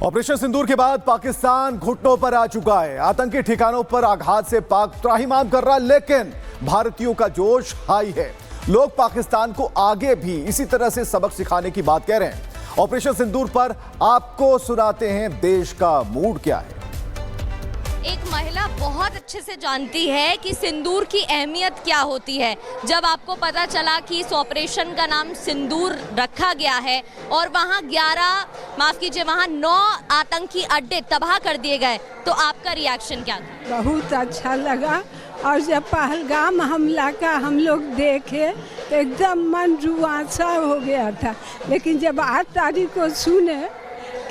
Operation Sindoor के बाद पाकिस्तान घुटनों पर आ चुका है। आतंकी ठिकानों पर आघात से पाक त्राहिमाम कर रहा, लेकिन भारतीयों का जोश हाई है। लोग पाकिस्तान को आगे भी इसी तरह से सबक सिखाने की बात कह रहे हैं। ऑपरेशन सिंदूर पर आपको सुनाते हैं देश का मूड क्या है। एक महिला बहुत अच्छे से जानती है कि सिंदूर की अहमियत क्या होती है। जब आपको पता चला कि इस ऑपरेशन का नाम सिंदूर रखा गया है और वहाँ 9 आतंकी अड्डे तबाह कर दिए गए, तो आपका रिएक्शन क्या था? बहुत अच्छा लगा। और जब पहलगाम हमला का हम लोग देखे तो एकदम मन रुआंसा हो गया था। लेकिन जब 8 तारीख को सुने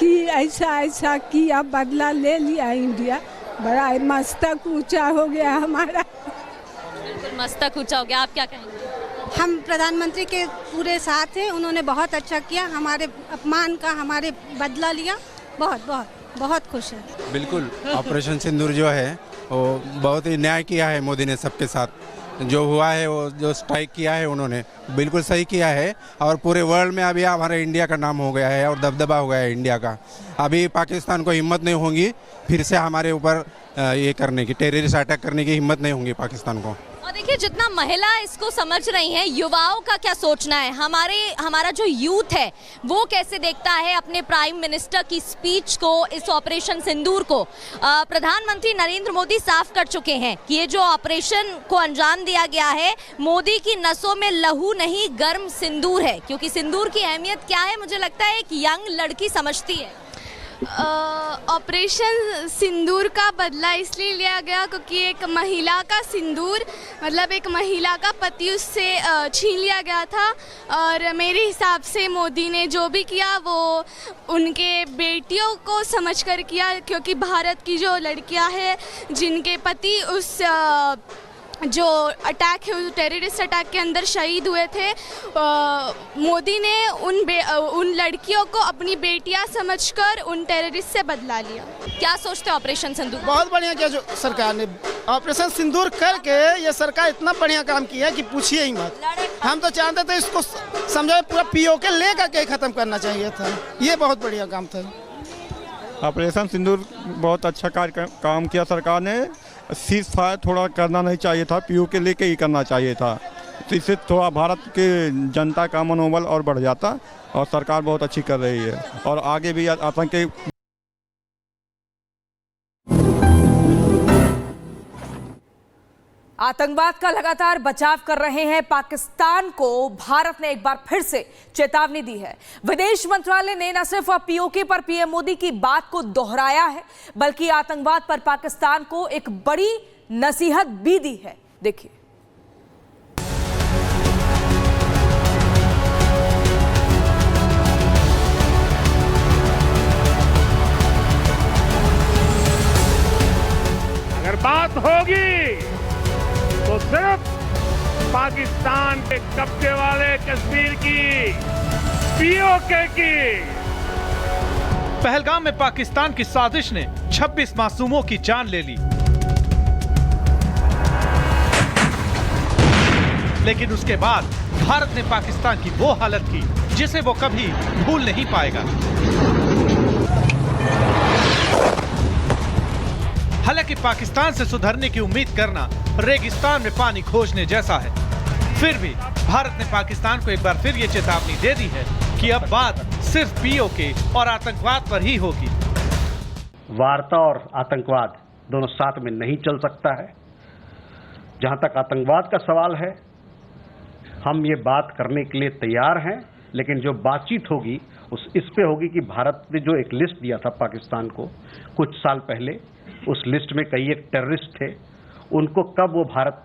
कि ऐसा किया, बदला ले लिया इंडिया, बड़ा मस्तक ऊंचा हो गया हमारा। बिल्कुल मस्तक ऊंचा हो गया। आप क्या कहेंगे? हम प्रधानमंत्री के पूरे साथ हैं। उन्होंने बहुत अच्छा किया, हमारे अपमान का हमारे बदला लिया। बहुत खुश है। बिल्कुल ऑपरेशन सिंदूर जो है वो बहुत ही न्याय किया है मोदी ने सबके साथ। जो हुआ है वो जो स्ट्राइक किया है उन्होंने बिल्कुल सही किया है। और पूरे वर्ल्ड में अभी हमारे इंडिया का नाम हो गया है और दबदबा हो गया है इंडिया का। अभी पाकिस्तान को हिम्मत नहीं होगी फिर से हमारे ऊपर ये करने की, टेररिस्ट अटैक करने की हिम्मत नहीं होगी पाकिस्तान को। और देखिए, जितना महिला इसको समझ रही हैं, युवाओं का क्या सोचना है, हमारा जो यूथ है वो कैसे देखता है अपने प्राइम मिनिस्टर की स्पीच को, इस ऑपरेशन सिंदूर को। प्रधानमंत्री नरेंद्र मोदी साफ कर चुके हैं कि ये जो ऑपरेशन को अंजाम दिया गया है, मोदी की नसों में लहू नहीं गर्म सिंदूर है। क्योंकि सिंदूर की अहमियत क्या है, मुझे लगता है एक यंग लड़की समझती है। ऑपरेशन सिंदूर का बदला इसलिए लिया गया क्योंकि एक महिला का सिंदूर, मतलब एक महिला का पति उससे छीन लिया गया था। और मेरे हिसाब से मोदी ने जो भी किया वो उनके बेटियों को समझकर किया, क्योंकि भारत की जो लड़कियां हैं जिनके पति उस जो अटैक है, उस टेररिस्ट अटैक के अंदर शहीद हुए थे, मोदी ने उन लड़कियों को अपनी बेटियां समझकर उन टेररिस्ट से बदला लिया। क्या सोचते हैं ऑपरेशन सिंदूर? बहुत बढ़िया किया जो सरकार ने ऑपरेशन सिंदूर करके। ये सरकार इतना बढ़िया काम किया कि पूछिए ही मत। हम तो चाहते थे इसको समझाए पूरा पीओके लेकर के खत्म करना चाहिए था। ये बहुत बढ़िया काम था। ऑपरेशन सिंदूर बहुत अच्छा काम किया सरकार ने। सीज फायर थोड़ा करना नहीं चाहिए था, पीओके लेके ही करना चाहिए था। तो इससे थोड़ा भारत के जनता का मनोबल और बढ़ जाता। और सरकार बहुत अच्छी कर रही है और आगे भी आतंकी आतंकवाद का लगातार बचाव कर रहे हैं पाकिस्तान को भारत ने एक बार फिर से चेतावनी दी है। विदेश मंत्रालय ने न सिर्फ पीओके पर पीएम मोदी की बात को दोहराया है, बल्कि आतंकवाद पर पाकिस्तान को एक बड़ी नसीहत भी दी है। देखिए, अगर बात होगी तो सिर्फ पाकिस्तान के कब्जे वाले कश्मीर की, पीओके की। पहलगाम में पाकिस्तान की साजिश ने 26 मासूमों की जान ले ली, लेकिन उसके बाद भारत ने पाकिस्तान की वो हालत की जिसे वो कभी भूल नहीं पाएगा। हालांकि पाकिस्तान से सुधरने की उम्मीद करना रेगिस्तान में पानी खोजने जैसा है। फिर भी भारत ने पाकिस्तान को एक बार फिर ये चेतावनी दे दी है कि अब बात सिर्फ पीओके और आतंकवाद पर ही होगी। वार्ता और आतंकवाद दोनों साथ में नहीं चल सकता है। जहां तक आतंकवाद का सवाल है, हम ये बात करने के लिए तैयार हैं, लेकिन जो बातचीत होगी इस पे होगी कि भारत ने जो एक लिस्ट दिया था पाकिस्तान को कुछ साल पहले, उस लिस्ट में कई एक टेररिस्ट थे, उनको कब वो भारत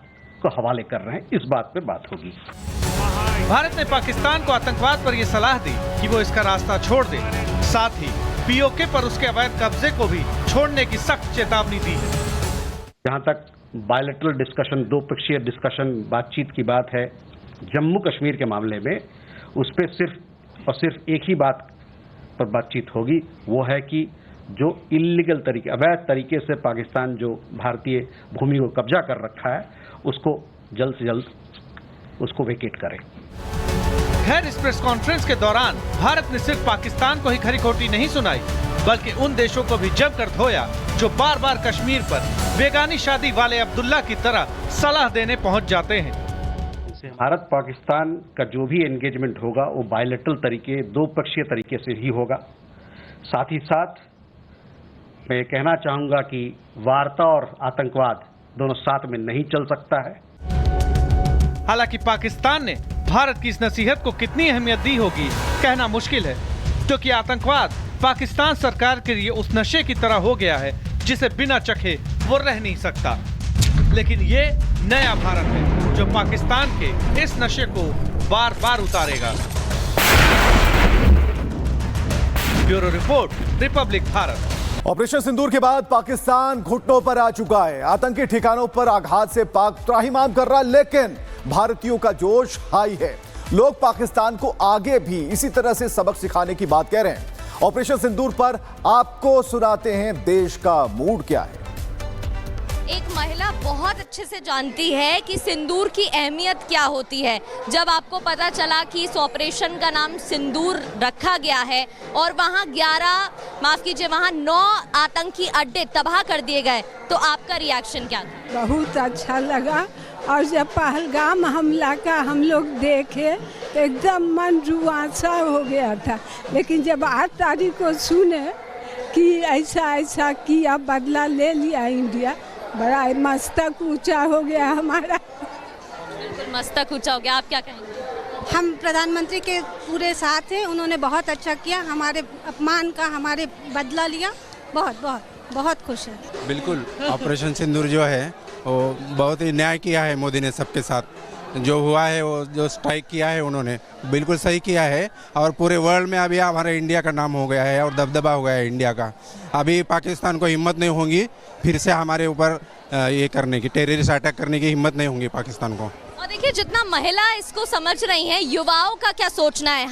को हवाले कर रहे हैं, इस बात पे बात होगी। भारत ने पाकिस्तान को आतंकवाद पर यह सलाह दी कि वो इसका रास्ता छोड़ दे। साथ ही पीओके पर उसके अवैध कब्जे को भी छोड़ने की सख्त चेतावनी दी है। जहां तक बायलैटरल डिस्कशन, द्विपक्षीय डिस्कशन, बातचीत की बात है, जम्मू कश्मीर के मामले में उस पर सिर्फ और सिर्फ एक ही बात पर बातचीत होगी, वो है कि जो इल्लीगल तरीके, अवैध तरीके से पाकिस्तान जो भारतीय भूमि को कब्जा कर रखा है, उसको जल्द से जल्द उसको वेकेट करें। खैर, इस प्रेस कॉन्फ्रेंस के दौरान भारत ने सिर्फ पाकिस्तान को ही खरी खोटी नहीं सुनाई, बल्कि उन देशों को भी जमकर धोया जो बार बार कश्मीर पर बेगानी शादी वाले अब्दुल्ला की तरह सलाह देने पहुंच जाते हैं। भारत पाकिस्तान का जो भी एंगेजमेंट होगा वो बायलैटरल तरीके, दो पक्षीय तरीके से ही होगा। साथ ही साथ मैं ये कहना चाहूंगा कि वार्ता और आतंकवाद दोनों साथ में नहीं चल सकता है। हालांकि पाकिस्तान ने भारत की इस नसीहत को कितनी अहमियत दी होगी कहना मुश्किल है, क्योंकि आतंकवाद पाकिस्तान सरकार के लिए उस नशे की तरह हो गया है जिसे बिना चखे वो रह नहीं सकता। लेकिन ये नया भारत है जो पाकिस्तान के इस नशे को बार बार उतारेगा। Bureau report, Republic Bharat. Operation Sindoor के बाद पाकिस्तान घुटनों पर आ चुका है। आतंकी ठिकानों पर आघात से पाक त्राहिमाम कर रहा, लेकिन भारतीयों का जोश हाई है। लोग पाकिस्तान को आगे भी इसी तरह से सबक सिखाने की बात कह रहे हैं। ऑपरेशन सिंदूर पर आपको सुनाते हैं देश का मूड क्या है। एक महिला बहुत अच्छे से जानती है कि सिंदूर की अहमियत क्या होती है। जब आपको पता चला कि इस ऑपरेशन का नाम सिंदूर रखा गया है और वहाँ 9 आतंकी अड्डे तबाह कर दिए गए, तो आपका रिएक्शन क्या था? बहुत अच्छा लगा। और जब पहलगाम हमला का हम लोग देखे तो एकदम मन रुआंसा हो गया था। लेकिन जब 8 तारीख को सुने कि ऐसा ऐसा किया, बदला ले लिया इंडिया, बड़ा मस्तक ऊंचा हो गया हमारा। बिल्कुल मस्तक ऊंचा हो गया। आप क्या कहेंगे? हम प्रधानमंत्री के पूरे साथ हैं, उन्होंने बहुत अच्छा किया, हमारे अपमान का हमारे बदला लिया। बहुत बहुत बहुत खुश है। बिल्कुल, ऑपरेशन सिंदूर जो है वो बहुत ही न्याय किया है मोदी ने सबके साथ। जो हुआ है वो जो स्ट्राइक किया है उन्होंने बिल्कुल सही किया है, और पूरे वर्ल्ड में अभी हमारे इंडिया का नाम हो गया है और दबदबा हो गया है इंडिया का। अभी पाकिस्तान को हिम्मत नहीं होगी फिर से हमारे ऊपर ये करने की, टेररिस्ट अटैक करने की हिम्मत नहीं होगी पाकिस्तान को। और देखिए, जितना महिला इसको समझ रही हैं, युवाओं का क्या सोचना है,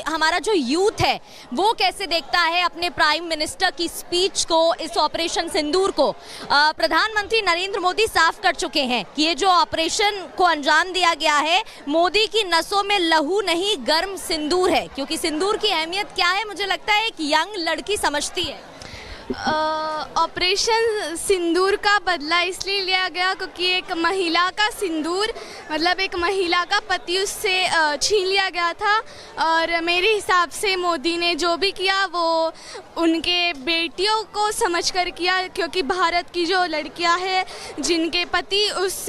हमारा जो यूथ है वो कैसे देखता है अपने प्राइम मिनिस्टर की स्पीच को, इस ऑपरेशन सिंदूर को। प्रधानमंत्री नरेंद्र मोदी साफ कर चुके हैं कि ये जो ऑपरेशन को अंजाम दिया गया है, मोदी की नसों में लहू नहीं गर्म सिंदूर है। क्योंकि सिंदूर की अहमियत क्या है, मुझे लगता है एक यंग लड़की समझती है। ऑपरेशन सिंदूर का बदला इसलिए लिया गया क्योंकि एक महिला का सिंदूर, मतलब एक महिला का पति उससे छीन लिया गया था। और मेरे हिसाब से मोदी ने जो भी किया वो उनके बेटियों को समझकर किया, क्योंकि भारत की जो लड़कियां हैं जिनके पति उस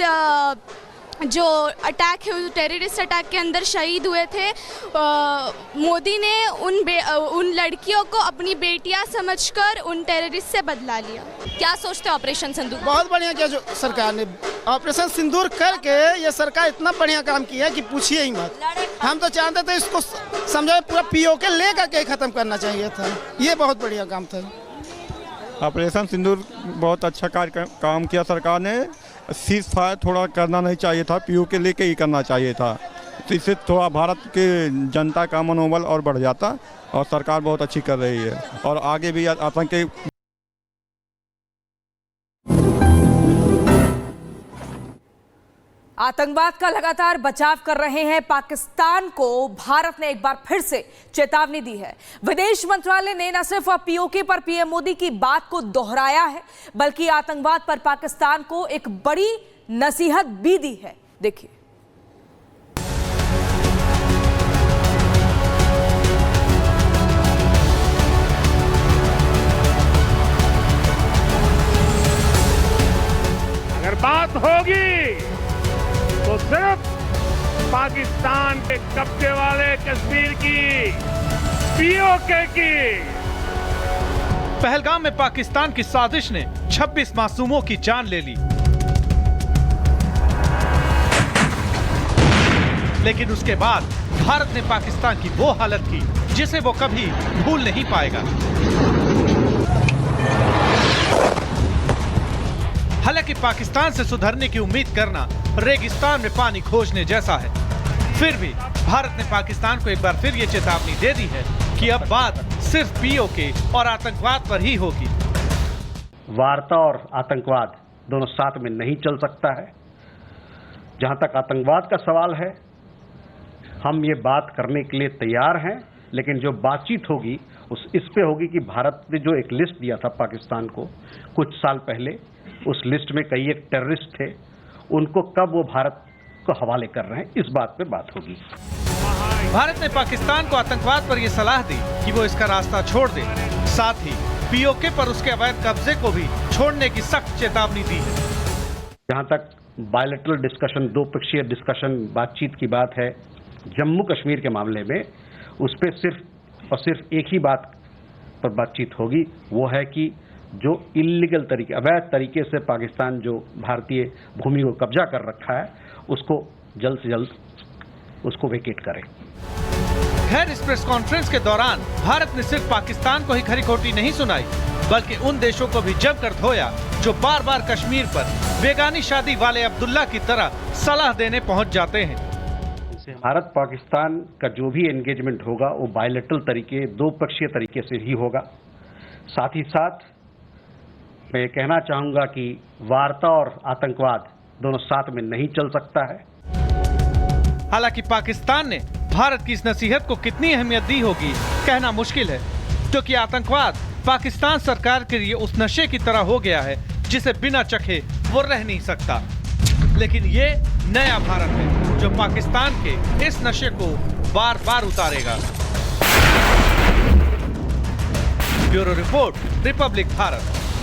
जो अटैक है, उस टेररिस्ट अटैक के अंदर शहीद हुए थे, मोदी ने उन लड़कियों को अपनी बेटियां समझकर उन टेररिस्ट से बदला लिया। क्या सोचते हैं ऑपरेशन सिंदूर? बहुत बढ़िया किया जो सरकार ने ऑपरेशन सिंदूर करके। ये सरकार इतना बढ़िया काम किया कि पूछिए ही मत। हम तो चाहते थे इसको समझाए पूरा पीओके लेकर के खत्म करना चाहिए था। ये बहुत बढ़िया काम था। ऑपरेशन सिंदूर बहुत अच्छा काम किया सरकार ने। सीज फायर थोड़ा करना नहीं चाहिए था, पीओके लेके ही करना चाहिए था। तो इससे थोड़ा भारत के जनता का मनोबल और बढ़ जाता, और सरकार बहुत अच्छी कर रही है और आगे भी आतंकी। आतंकवाद का लगातार बचाव कर रहे हैं पाकिस्तान को भारत ने एक बार फिर से चेतावनी दी है। विदेश मंत्रालय ने न सिर्फ पीओके पर पीएम मोदी की बात को दोहराया है, बल्कि आतंकवाद पर पाकिस्तान को एक बड़ी नसीहत भी दी है। देखिए, अगर बात होगी तो सिर्फ पाकिस्तान के कब्जे वाले कश्मीर की, पीओके की। पहलगाम में पाकिस्तान की साजिश ने 26 मासूमों की जान ले ली, लेकिन उसके बाद भारत ने पाकिस्तान की वो हालत की जिसे वो कभी भूल नहीं पाएगा। हालांकि पाकिस्तान से सुधरने की उम्मीद करना रेगिस्तान में पानी खोजने जैसा है, फिर भी भारत ने पाकिस्तान को एक बार फिर ये चेतावनी दे दी है कि अब बात सिर्फ पीओके और आतंकवाद पर ही होगी। वार्ता और आतंकवाद दोनों साथ में नहीं चल सकता है। जहां तक आतंकवाद का सवाल है, हम ये बात करने के लिए तैयार हैं, लेकिन जो बातचीत होगी इस पे होगी कि भारत ने जो एक लिस्ट दिया था पाकिस्तान को कुछ साल पहले, उस लिस्ट में कई एक टेररिस्ट थे, उनको कब वो भारत को हवाले कर रहे हैं, इस बात पे बात होगी। भारत ने पाकिस्तान को आतंकवाद पर यह सलाह दी कि वो इसका रास्ता छोड़ दे, साथ ही पीओके पर उसके अवैध कब्जे को भी छोड़ने की सख्त चेतावनी दी है। जहां तक बायलैटरल डिस्कशन, दो पक्षीय डिस्कशन, बातचीत की बात है, जम्मू कश्मीर के मामले में उस पर सिर्फ और सिर्फ एक ही बात पर बातचीत होगी, वो है कि जो इल्लीगल तरीके, अवैध तरीके से पाकिस्तान जो भारतीय भूमि को कब्जा कर रखा है, उसको जल्द से जल्द उसको वेकेट करें। खैर, इस प्रेस कॉन्फ्रेंस के दौरान भारत ने सिर्फ पाकिस्तान को ही खरी खोटी नहीं सुनाई, बल्कि उन देशों को भी जमकर धोया जो बार बार कश्मीर पर बेगानी शादी वाले अब्दुल्ला की तरह सलाह देने पहुंच जाते हैं। भारत पाकिस्तान का जो भी एंगेजमेंट होगा वो बायलैटरल तरीके, दो पक्षीय तरीके से ही होगा। साथ ही साथ मैं ये कहना चाहूंगा कि वार्ता और आतंकवाद दोनों साथ में नहीं चल सकता है। हालांकि पाकिस्तान ने भारत की इस नसीहत को कितनी अहमियत दी होगी कहना मुश्किल है, क्योंकि आतंकवाद पाकिस्तान सरकार के लिए उस नशे की तरह हो गया है जिसे बिना चखे वो रह नहीं सकता। लेकिन ये नया भारत है जो पाकिस्तान के इस नशे को बार बार उतारेगा। Bureau report, Republic Bharat.